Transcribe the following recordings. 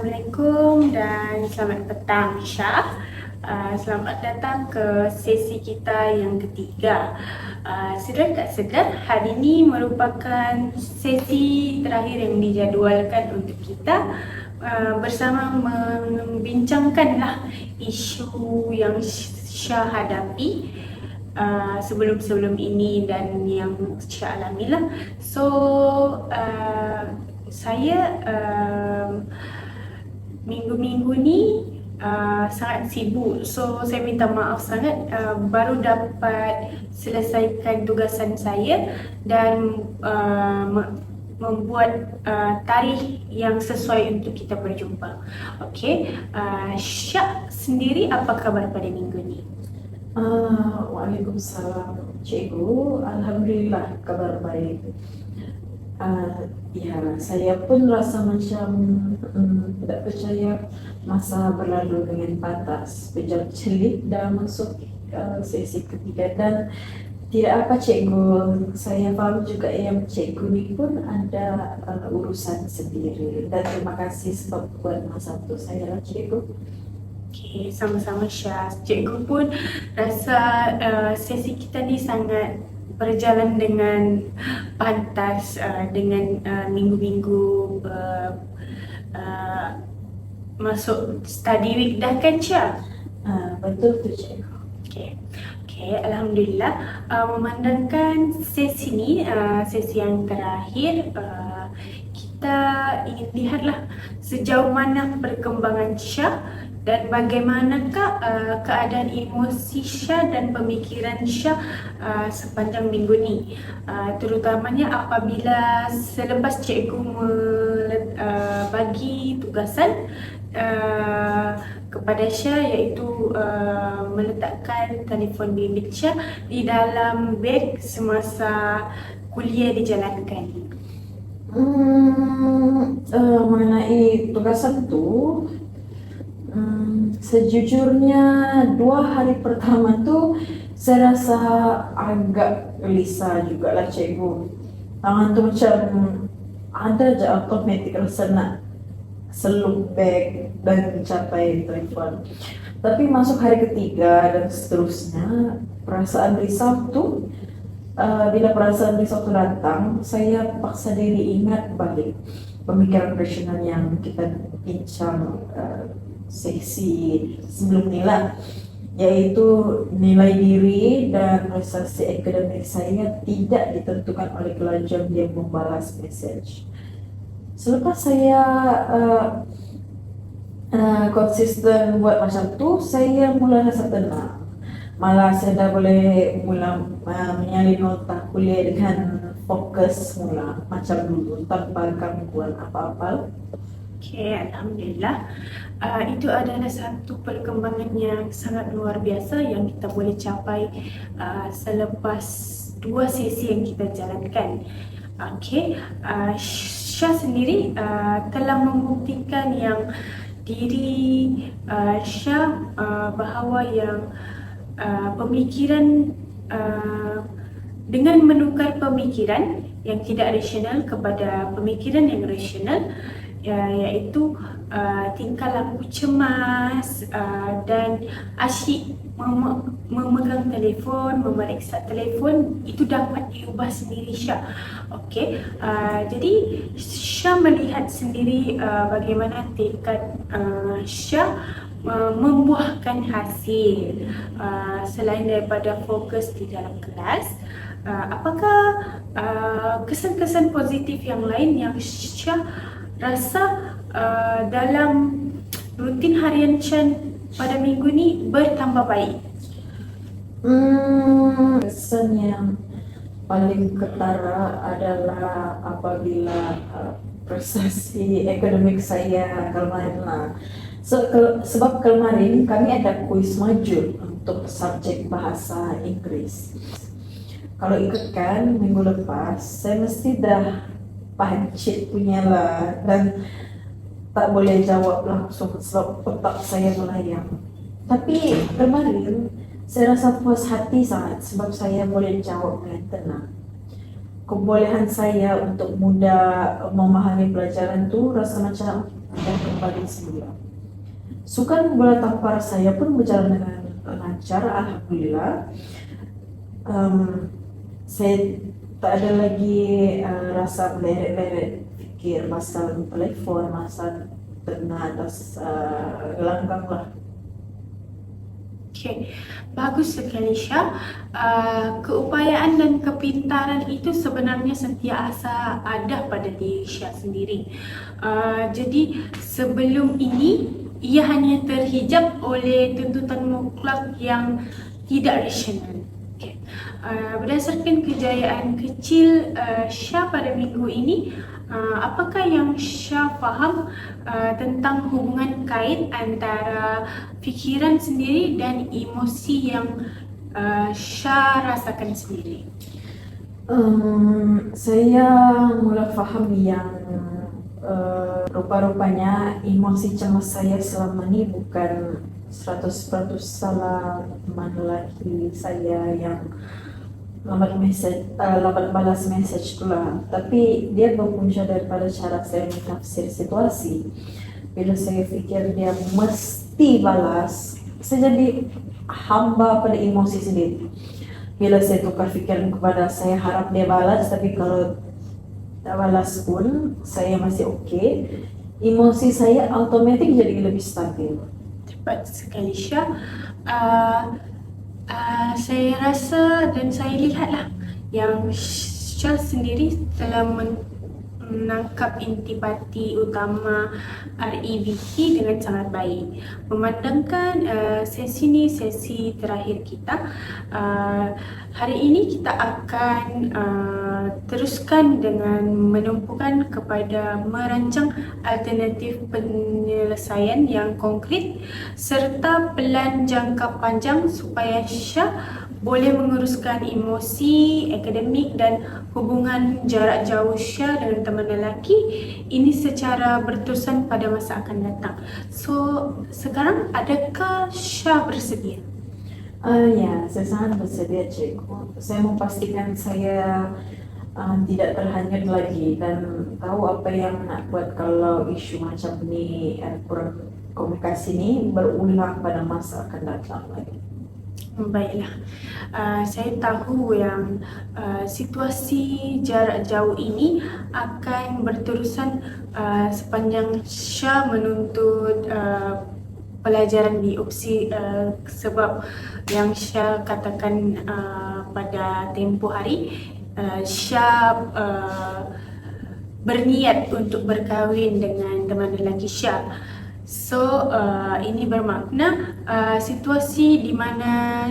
Assalamualaikum dan selamat petang Syah. Selamat datang ke sesi kita yang ketiga. Sedar tak sedar, hari ini merupakan sesi terakhir yang dijadualkan untuk kita bersama membincangkanlah isu yang Syah hadapi sebelum-sebelum ini dan yang Syah alami lah. So saya minggu-minggu ni sangat sibuk, so saya minta maaf sangat, baru dapat selesaikan tugasan saya dan membuat tarikh yang sesuai untuk kita berjumpa. Okey, Syak sendiri apa khabar pada minggu ni? Waalaikumsalam cikgu, Alhamdulillah kabar baik. Ya, saya pun rasa macam tidak percaya masa berlalu dengan patas, berjam-jelit dah masuk sesi ketiga dan tidak apa cikgu, saya faham juga yang cikgu ni pun ada urusan sendiri dan terima kasih sebab buat masa untuk saya lah cikgu. Okay, sama-sama Syah. Cikgu pun rasa sesi kita ni sangat berjalan dengan pantas dengan minggu-minggu masuk study week dah kan Syah? Betul tu cikgu. Okay, Alhamdulillah. Memandangkan sesi ni sesi yang terakhir, kita ingin lihatlah sejauh mana perkembangan Syah dan bagaimanakah keadaan emosi Syah dan pemikiran Syah sepanjang minggu ni, terutamanya apabila selepas cikgu bagi tugasan kepada Syah, iaitu meletakkan telefon bimbit Syah di dalam beg semasa kuliah dijalankan. Mengenai tugasan tu, sejujurnya 2 hari pertama tu saya rasa agak gelisah jugalah cikgu. Tangan tu macam ada je automatik rasa nak selup beg dan mencapai telefon. Tapi masuk hari ketiga dan seterusnya, perasaan risau tu bila perasaan risau tu datang, saya paksa diri ingat balik pemikiran rasional yang kita bincang sesi sebelum ni lah, iaitu nilai diri dan prestasi akademik saya tidak ditentukan oleh kelajuan dia membalas mesej. Selepas saya konsisten buat macam tu, saya mula rasa tenang. Malah saya dah boleh mula menyalin nota kuliah dengan fokus mula macam dulu tanpa gangguan apa-apa. Okay, Alhamdulillah. Itu adalah satu perkembangan yang sangat luar biasa yang kita boleh capai selepas 2 sesi yang kita jalankan. Okay, Syah sendiri telah membuktikan yang diri Syah bahawa yang pemikiran dengan menukar pemikiran yang tidak rasional kepada pemikiran yang rasional, iaitu tingkah laku cemas dan asyik memegang telefon, memeriksa telefon, itu dapat diubah sendiri Syah. Okey, jadi Syah melihat sendiri bagaimana tekad Syah membuahkan hasil selain daripada fokus di dalam kelas. Apakah kesan-kesan positif yang lain yang Syah rasa dalam rutin harian Syah pada minggu ni bertambah baik? Kesan yang paling ketara adalah apabila prestasi akademik saya kemarin lah. Sebab kemarin kami ada kuis maju untuk subjek bahasa Inggris. Kalau ikut kan minggu lepas, saya mesti dah pancit punya lah dan tak boleh jawab langsung sebab otak saya melayang. Tapi kemarin saya rasa puas hati sangat sebab saya boleh jawab dengan tenang. Kebolehan saya untuk mudah memahami pelajaran tu rasa macam dan kembali semula. Sukan bola tampar saya pun berjalan dengan lancar, alhamdulillah. Saya tak ada lagi rasa meleret-leret fikir masa telefon, masa tengah atas gelanggang lah. Okay, bagus sekali Syah. Keupayaan dan kepintaran itu sebenarnya sentiasa ada pada diri Syah sendiri. Jadi sebelum ini ia hanya terhijab oleh tuntutan mutlak yang tidak rasional. Okay. Berdasarkan kejayaan kecil Syah pada minggu ini, apakah yang Syah faham tentang hubungan kait antara fikiran sendiri dan emosi yang Syah rasakan sendiri? Saya mula faham yang rupa-rupanya emosi cemas saya selama ini bukan 100% salah teman lelaki saya yang lambat balas message pula, tapi dia berpunca daripada cara saya menafsir situasi. Bila saya fikir dia mesti balas, saya jadi hamba pada emosi sendiri. Bila saya tukar fikiran kepada saya harap dia balas, tapi kalau tak balas pun saya masih okey, emosi saya automatik jadi lebih stabil. Tepat sekali Syah. Saya rasa dan saya lihatlah yang Syah sendiri telah menangkap intipati utama REVT dengan sangat baik. Memandangkan sesi ini sesi terakhir kita, hari ini kita akan teruskan dengan menumpukan kepada merancang alternatif penyelesaian yang konkret serta pelan jangka panjang supaya Syah boleh menguruskan emosi, akademik dan hubungan jarak jauh Syah dengan teman lelaki ini secara berterusan pada masa akan datang. So, sekarang adakah Syah bersedia? Ya, saya sangat bersedia cikgu. Saya memastikan saya tidak terhanyut lagi dan tahu apa yang nak buat kalau isu macam ni, kurang komunikasi ni berulang pada masa akan datang lagi. Baiklah, saya tahu yang situasi jarak jauh ini akan berterusan sepanjang Syah menuntut pelajaran di UPSI, sebab yang Syah katakan pada tempoh hari, Syah berniat untuk berkahwin dengan teman lelaki Syah. So, ini bermakna situasi di mana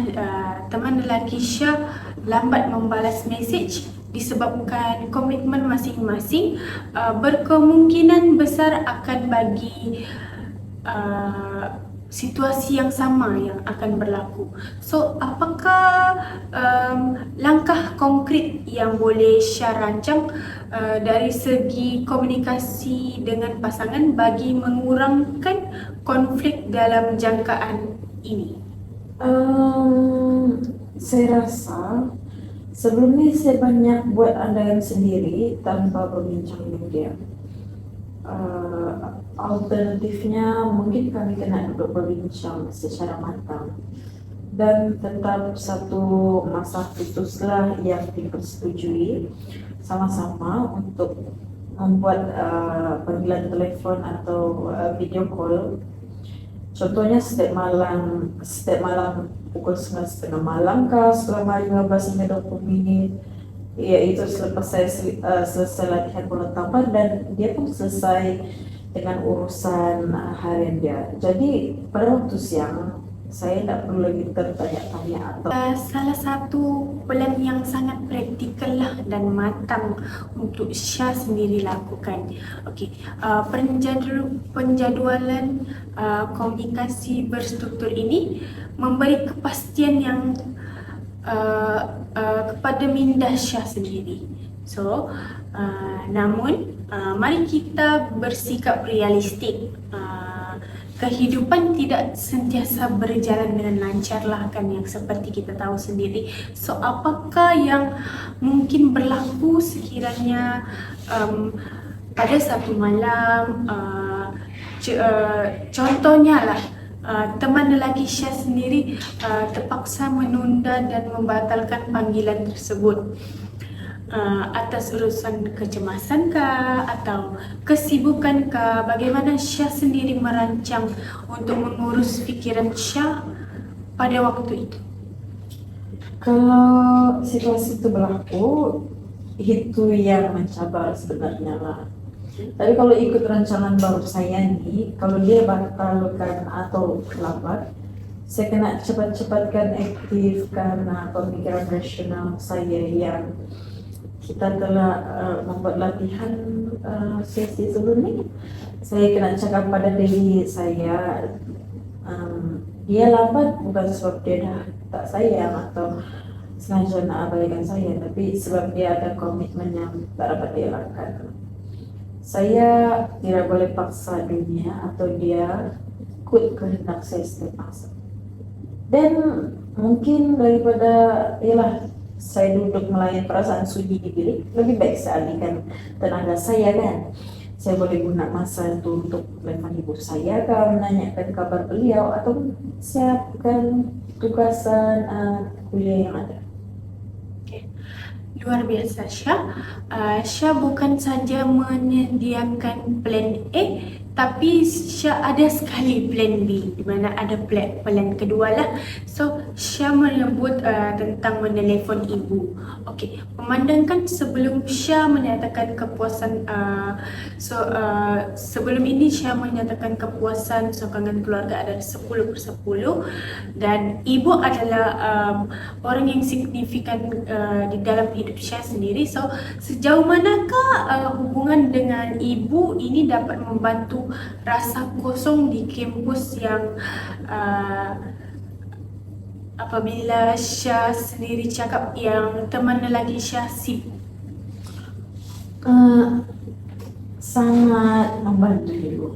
teman lelaki Syah lambat membalas mesej disebabkan komitmen masing-masing berkemungkinan besar akan bagi situasi yang sama yang akan berlaku. So, apakah langkah konkret yang boleh Syah rancang dari segi komunikasi dengan pasangan bagi mengurangkan konflik dalam jangkaan ini? Saya rasa sebelum ni saya banyak buat andaian sendiri tanpa berbincang dengan dia. Alternatifnya mungkin kami kena duduk berbincang secara matang dan tetap satu masa putuslah yang dipersetujui sama-sama untuk membuat panggilan telefon atau video call. Contohnya setiap malam pukul 9:30 malam kah selama 15 hingga 20 minit, iaitu selepas saya selesai latihan bola tampar dan dia pun selesai dengan urusan harian dia. Jadi pada waktu siang saya tak perlu lagi tertanya-tanya atau salah satu plan yang sangat praktikal lah dan matang untuk Syah sendiri lakukan. Okey, penjadualan komunikasi berstruktur ini memberi kepastian yang kepada minda Syah sendiri. So, namun mari kita bersikap realistik. Kehidupan tidak sentiasa berjalan dengan lancar lah kan, yang seperti kita tahu sendiri. So, apakah yang mungkin berlaku sekiranya pada satu malam Contohnya lah, teman lelaki Syah sendiri terpaksa menunda dan membatalkan panggilan tersebut atas urusan kecemasan kah atau kesibukan kah. Bagaimana Syah sendiri merancang untuk mengurus pikiran Syah pada waktu itu? Kalau situasi itu berlaku, itu yang mencabar sebenarnya lah. Tapi kalau ikut rancangan baru saya nih, kalau dia batalkan atau lambat, saya kena cepat-cepatkan aktif karena pemikiran rasional saya yang kita telah membuat latihan sesi sebelumnya. Saya kena cakap pada diri saya, dia lambat bukan sebab dia dah tak sayang atau sengaja nak abaikan saya, tapi sebab dia ada komitmen yang tak dapat dielakkan. Saya tidak boleh paksa dunia atau dia ikut kehendak saya setiap masa. Dan mungkin daripada ialah saya duduk melayan perasaan sunyi di bilik, lebih baik saya alihkan tenaga saya kan. Saya boleh guna masa itu untuk telepon ibu saya kan, menanyakan kabar beliau atau siapkan tugasan kuliah yang ada. Luar biasa Syah. Syah bukan saja menyediakan plan A, tapi Syah ada sekali plan B, di mana ada plan kedua lah. So Syah menyebut tentang menelpon ibu. Okey, memandangkan sebelum Syah menyatakan kepuasan, sebelum ini Syah menyatakan kepuasan sokongan keluarga adalah 10/10 dan ibu adalah orang yang signifikan di dalam hidup Syah sendiri. So sejauh manakah hubungan dengan ibu ini dapat membantu rasa kosong di kampus yang apabila Syah sendiri cakap yang teman lelaki Syah sibuk? Sangat membantu ibu.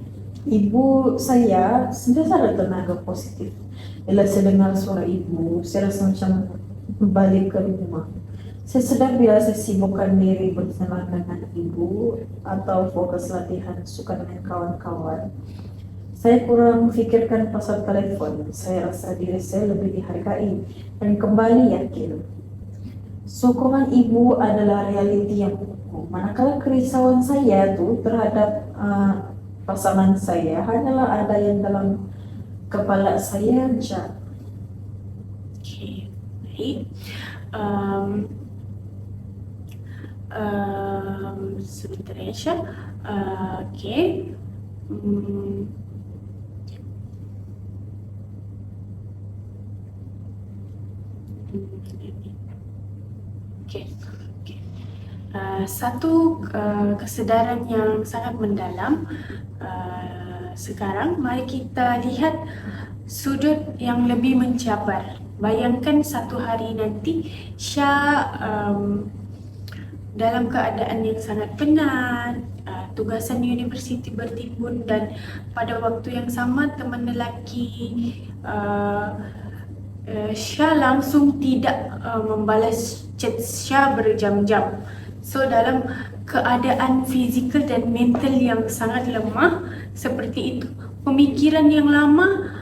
Ibu saya sentiasa ada tenaga positif. Bila saya dengar suara ibu, saya rasa macam balik ke rumah. Saya sedar bila saya sibukkan diri bersenang dengan ibu atau fokus latihan suka dengan kawan-kawan, saya kurang fikirkan pasal telefon. Saya rasa diri saya lebih dihargai dan kembali yakin. Sokongan ibu adalah realiti yang utuh. Manakala kerisauan saya tu terhadap pasangan saya hanyalah ada yang dalam kepala saya saja. Okay, baik. Sebentar ya Syah. Okay. Okay. Satu kesedaran yang sangat mendalam. Sekarang mari kita lihat sudut yang lebih mencabar. Bayangkan satu hari nanti Syah dalam keadaan yang sangat penat, tugasan universiti bertimbun dan pada waktu yang sama teman lelaki Syah langsung tidak membalas chat Syah berjam-jam. So dalam keadaan fizikal dan mental yang sangat lemah seperti itu, pemikiran yang lama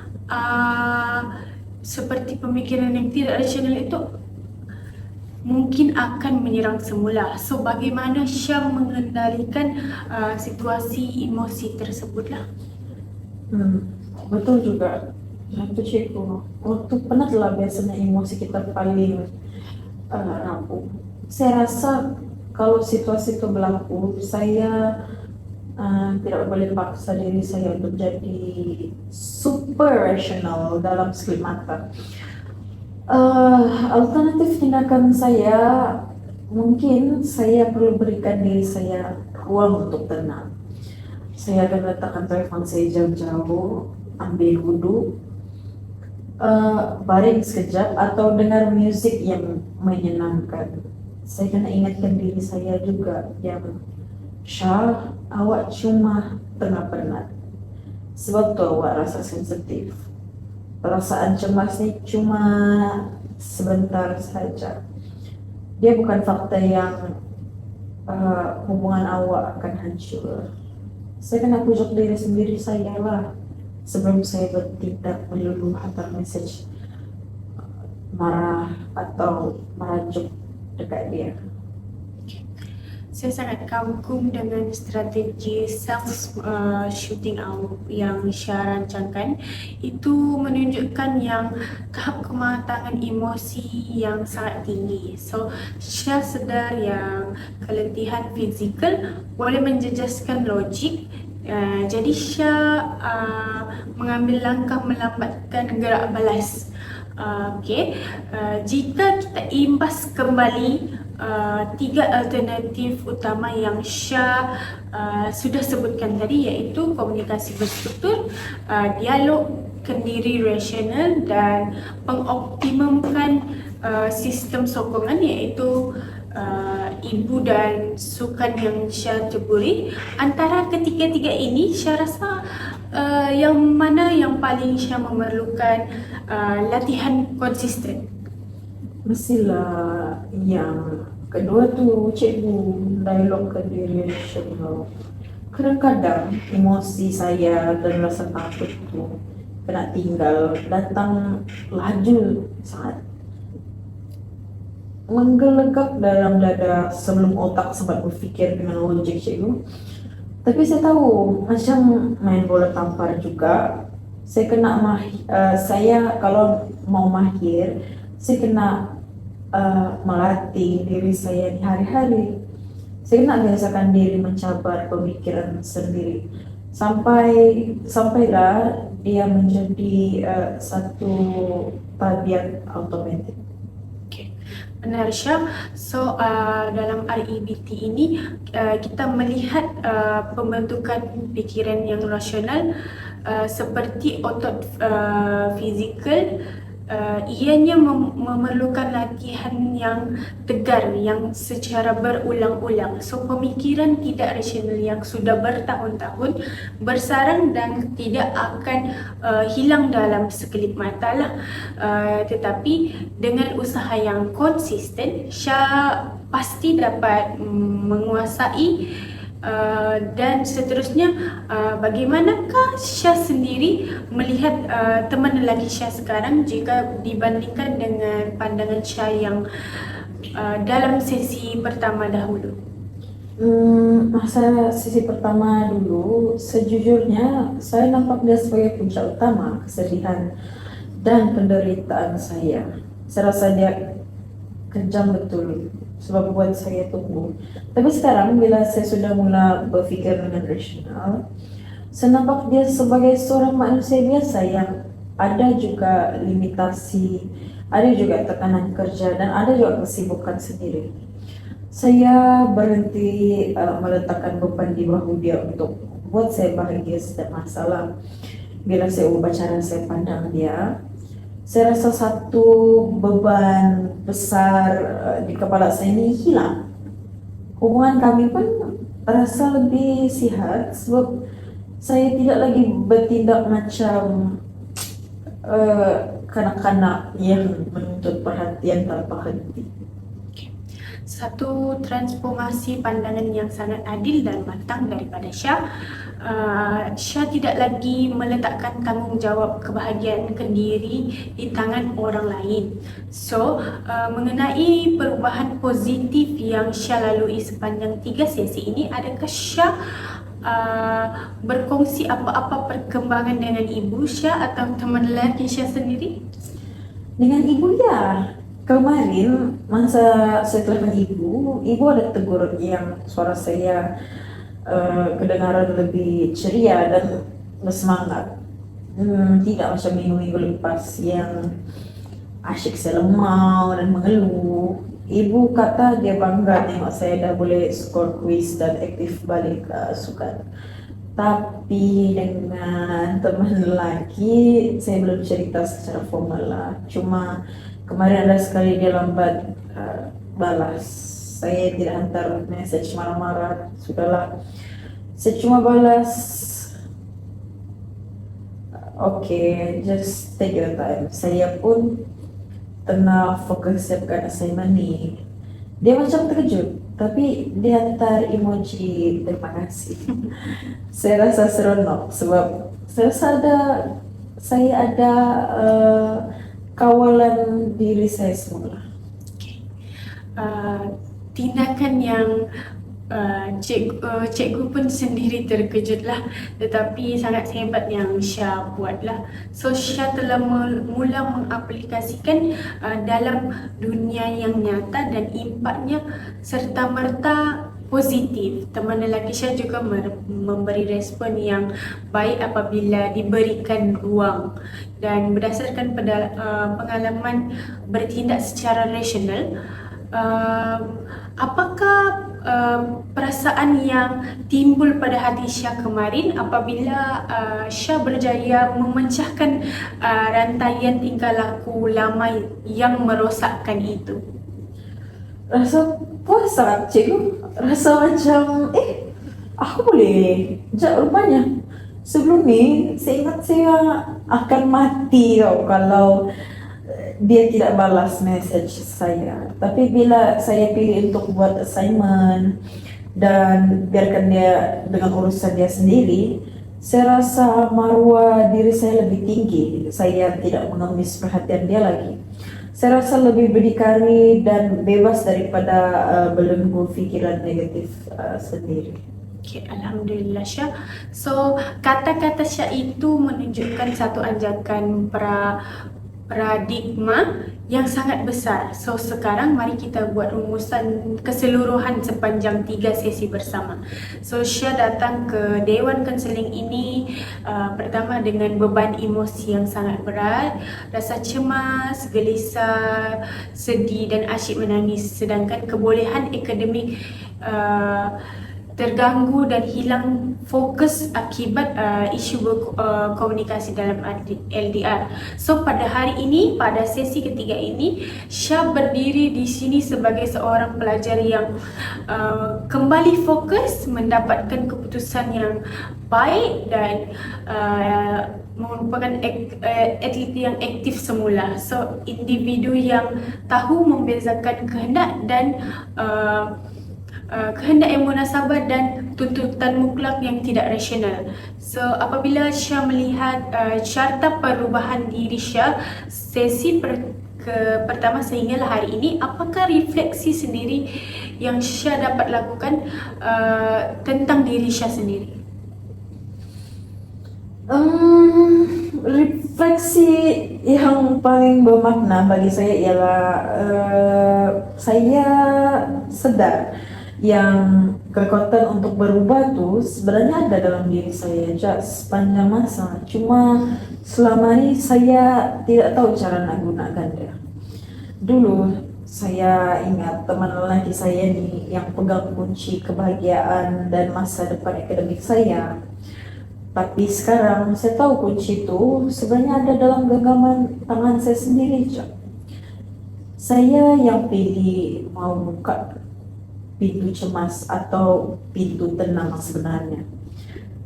seperti pemikiran yang tidak rasional itu mungkin akan menyerang semula. So bagaimana Syah mengendalikan situasi emosi tersebutlah? Betul juga. Itu cikgu. Waktu penat lah biasanya emosi kita paling rapuh. Saya rasa kalau situasi itu berlaku, saya tidak boleh paksa diri saya untuk jadi super rasional dalam sekejap mata. Alternatif tindakan saya, mungkin saya perlu berikan diri saya ruang untuk tenang. Saya akan letakkan telepon saya jauh-jauh, ambil wudhu, baring sekejap atau dengar musik yang menyenangkan. Saya kena ingatkan diri saya juga yang Syah, awak cuma tengah penat. Sebab tu awak rasa sensitif. Perasaan cemas ni cuma sebentar saja. Dia bukan fakta yang hubungan awak akan hancur. saya kena pujuk diri sendiri saya lah sebelum saya bertindak melulu hantar message marah atau merajuk dekat dia. Saya sangat kagum dengan strategi self shooting out yang Syah rancangkan. Itu menunjukkan yang tahap kematangan emosi yang sangat tinggi. So, Syah sedar yang keletihan fizikal boleh menjejaskan logik. Jadi Syah mengambil langkah melambatkan gerak balas. Jika kita imbas kembali tiga alternatif utama yang Syah sudah sebutkan tadi, iaitu komunikasi berstruktur, dialog kendiri rasional dan pengoptimumkan sistem sokongan, iaitu ibu dan sukan yang Syah ceburi. Antara ketiga-tiga ini, Syah rasa yang mana yang paling Syah memerlukan latihan konsisten? Mestilah yang kedua tu, cikgu, dialog kendiri rasional. Kadang-kadang emosi saya dan rasa takut tu kena tinggal datang laju sangat, menggelegak dalam dada sebelum otak sempat berfikir dengan logik, cikgu. Tapi saya tahu macam main bola tampar juga. Saya kalau mau mahir, saya kena melatih diri saya di hari-hari. Saya kena biasakan diri mencabar pemikiran sendiri sampailah dia menjadi satu tabiat otomatis. Benar, Syah. So, dalam REBT ini kita melihat pembentukan fikiran yang rasional seperti otot fizikal. Ianya memerlukan latihan yang tegar yang secara berulang-ulang. So, pemikiran tidak rasional yang sudah bertahun-tahun bersarang dan tidak akan hilang dalam sekelip mata lah. Tetapi dengan usaha yang konsisten, Syah pasti dapat menguasai. Dan seterusnya, bagaimanakah Syah sendiri melihat teman lelaki Syah sekarang jika dibandingkan dengan pandangan Syah yang dalam sesi pertama dahulu? Masa sesi pertama dulu, sejujurnya saya nampak dia sebagai puncak utama kesedihan dan penderitaan saya. Saya rasa dia kejam betul sebab buat saya tumbuh. Tapi sekarang bila saya sudah mula berfikir dengan rasional, saya nampak dia sebagai seorang manusia biasa yang ada juga limitasi, ada juga tekanan kerja dan ada juga kesibukan sendiri. Saya berhenti meletakkan beban di bahu dia untuk buat saya bahagia setiap masalah. Bila saya ubah cara saya pandang dia, saya rasa satu beban besar di kepala saya ini hilang. Hubungan kami pun terasa lebih sihat sebab saya tidak lagi bertindak macam kanak-kanak yang menuntut perhatian tanpa henti. Satu transformasi pandangan yang sangat adil dan matang daripada Syah. Syah tidak lagi meletakkan tanggungjawab kebahagiaan kendiri di tangan orang lain. So, mengenai perubahan positif yang Syah lalui sepanjang 3 sesi ini, adakah Syah berkongsi apa-apa perkembangan dengan ibu Syah atau teman lelaki Syah sendiri? Dengan ibu dia, kemarin masa saya telepon ibu ada tegur yang suara saya kedengaran lebih ceria dan bersemangat. Tidak macam minggu-minggu lepas yang asyik saya lemau dan mengeluh. Ibu kata dia bangga tengok saya dah boleh skor kuis dan aktif balik sukan. Tapi dengan teman lelaki saya belum cerita secara formal lah. Cuma kemarin ada sekali dia lambat balas. Saya tidak hantar message marah-marah, sudahlah. Saya cuma balas, okay, just take your time. Saya pun tengah fokus siapkan assignment ni. Dia macam terkejut, tapi dia hantar emoji terima kasih. Saya rasa seronok sebab saya rasa saya ada kawalan diri saya semula. Tindakan yang cikgu pun sendiri terkejutlah, tetapi sangat hebat yang Syah buatlah. So Syah telah mula mengaplikasikan dalam dunia yang nyata dan impaknya serta merta positif. Teman lelaki Syah juga memberi respon yang baik apabila diberikan ruang, dan berdasarkan pengalaman bertindak secara rasional. Apakah perasaan yang timbul pada hati Syah kemarin apabila Syah berjaya memecahkan rantaian tingkah laku lama yang merosakkan itu? Rasa puas sangat cikgu. Rasa macam aku boleh rupanya. Sebelum ni saya ingat saya akan mati kalau dia tidak balas message saya. Tapi bila saya pilih untuk buat assignment dan biarkan dia dengan urusan dia sendiri, saya rasa maruah diri saya lebih tinggi. Saya tidak mengemis perhatian dia lagi. Saya rasa lebih berdikari dan bebas daripada belenggu fikiran negatif sendiri. Okay, Alhamdulillah Syah. So kata-kata Syah itu menunjukkan satu ajakan paradigma yang sangat besar. So sekarang mari kita buat rumusan keseluruhan sepanjang 3 sesi bersama. So Syah datang ke Dewan Konseling ini pertama dengan beban emosi yang sangat berat, rasa cemas, gelisah, sedih dan asyik menangis. Sedangkan kebolehan akademik terganggu dan hilang fokus akibat isu komunikasi dalam LDR. So pada hari ini, pada sesi ketiga ini, Syah berdiri di sini sebagai seorang pelajar yang kembali fokus, mendapatkan keputusan yang baik dan merupakan atlet yang aktif semula. So individu yang tahu membezakan kehendak dan kehendak yang munasabah dan tuntutan mutlak yang tidak rasional. So apabila Syah melihat carta perubahan diri Syah sesi pertama sehinggalah hari ini, apakah refleksi sendiri yang Syah dapat lakukan tentang diri Syah sendiri? Refleksi yang paling bermakna bagi saya ialah saya sedar yang kekuatan untuk berubah tu sebenarnya ada dalam diri saya sepanjang masa. Cuma selama ini saya tidak tahu cara nak gunakan dia. Dulu saya ingat teman lelaki saya ni yang pegang kunci kebahagiaan dan masa depan akademik saya. Tapi sekarang saya tahu kunci itu sebenarnya ada dalam genggaman tangan saya sendiri. Saya yang pilih mau buka pintu cemas atau pintu tenang sebenarnya.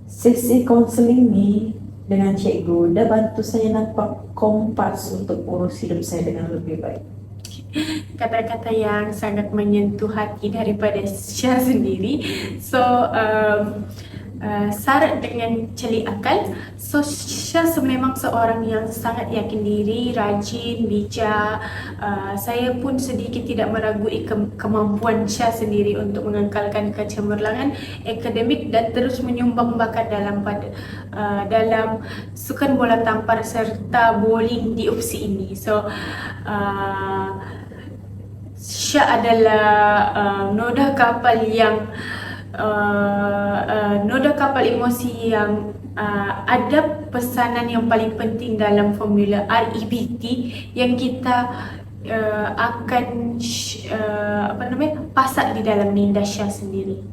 Sesi konseling ni dengan cikgu dah bantu saya nampak kompas untuk urus hidup saya dengan lebih baik. Kata-kata yang sangat menyentuh hati daripada Syah sendiri. So syarat dengan celik akal. So Syah memang seorang yang sangat yakin diri, rajin, bijak. Saya pun sedikit tidak meragui kemampuan Syah sendiri untuk mengekalkan kecemerlangan akademik dan terus menyumbang bakat dalam sukan bola tampar serta bowling di UPSI ini. So Syah adalah noda kapal emosi yang ada pesanan yang paling penting dalam formula REBT yang kita akan pasak di dalam minda Syah sendiri.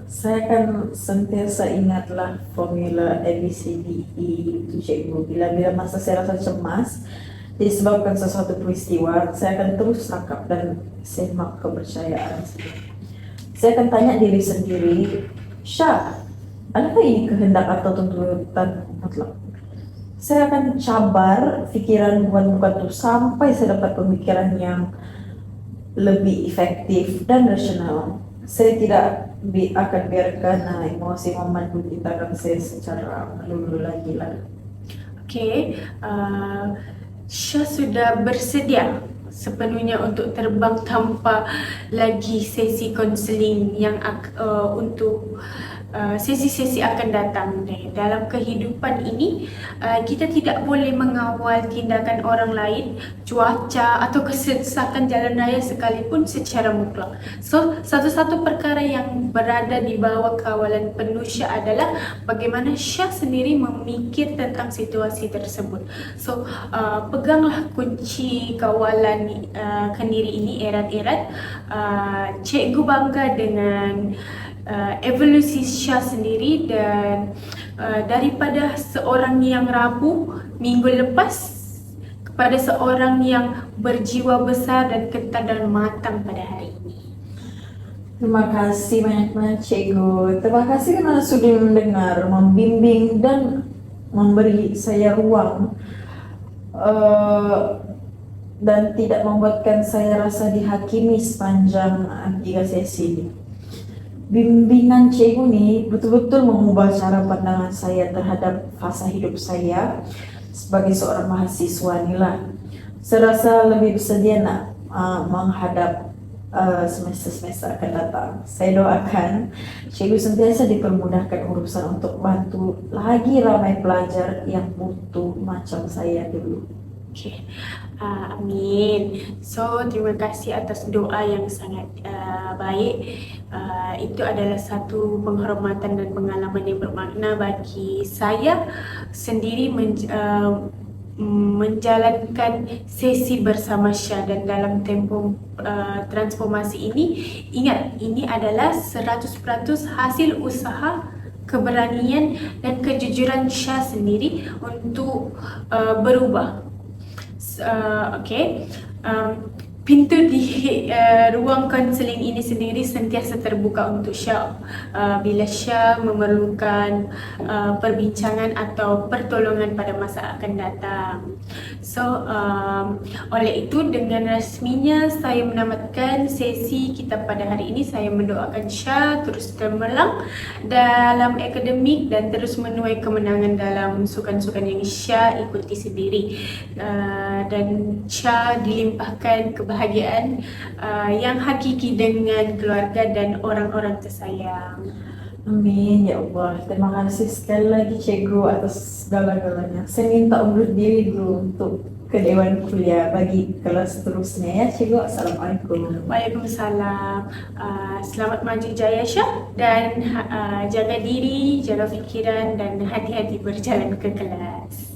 Saya akan sentiasa ingatlah formula ABCDE itu cikgu. Bila masa saya rasa cemas disebabkan sesuatu peristiwa, saya akan terus tangkap dan semak kepercayaan. Saya akan tanya diri sendiri, Syah, adakah ini kehendak atau tuntutan mutlak? Saya akan cabar pikiran bukan itu sampai saya dapat pemikiran yang lebih efektif dan rasional. Saya tidak akan biarkan emosi memandu tindakan saya secara melulu lagi lah. Okey, Syah sudah bersedia sepenuhnya untuk terbang tanpa lagi sesi konseling yang untuk sesi-sesi akan datang. Dalam kehidupan ini, kita tidak boleh mengawal tindakan orang lain, cuaca atau kesesakan jalan raya sekalipun secara mutlak. So, satu-satu perkara yang berada di bawah kawalan penuh Syah adalah bagaimana Syah sendiri memikir tentang situasi tersebut. So, peganglah kunci kawalan kendiri ini erat-erat. Cikgu bangga dengan evolusi Syah sendiri dan daripada seorang yang rapuh minggu lepas kepada seorang yang berjiwa besar dan ketat dan matang pada hari ini. Terima kasih banyak-banyak Cikgu. Terima kasih karena sudah mendengar, membimbing dan memberi saya ruang dan tidak membuatkan saya rasa dihakimi sepanjang 3 sesi ini. Bimbingan Cikgu ini betul-betul mengubah cara pandangan saya terhadap fasa hidup saya sebagai seorang mahasiswa inilah. Saya rasa lebih bersedia nak menghadap semester-semester akan datang. Saya doakan Cikgu sentiasa dipermudahkan urusan untuk bantu lagi ramai pelajar yang butuh macam saya dulu. Okay. Amin. So, terima kasih atas doa yang sangat baik. Itu adalah satu penghormatan dan pengalaman yang bermakna bagi saya sendiri menjalankan sesi bersama Syah, dan dalam tempoh transformasi ini, ingat, ini adalah 100% hasil usaha, keberanian dan kejujuran Syah sendiri untuk berubah. Pintu di ruang konseling ini sendiri sentiasa terbuka untuk Syah bila Syah memerlukan perbincangan atau pertolongan pada masa akan datang. So, oleh itu dengan rasminya saya menamatkan sesi kita pada hari ini. Saya mendoakan Syah terus cemerlang dalam akademik dan terus menuai kemenangan dalam sukan-sukan yang Syah ikuti sendiri, dan Syah dilimpahkan kebahagiaan yang hakiki dengan keluarga dan orang-orang tersayang. Amin ya Allah. Terima kasih sekali lagi Cikgu atas segala-galanya. Saya minta undur diri dulu untuk ke Dewan Kuliah bagi kelas seterusnya ya Cikgu. Assalamualaikum. Waalaikumsalam. Selamat maju jaya Syah, dan jaga diri, jaga fikiran dan hati-hati berjalan ke kelas.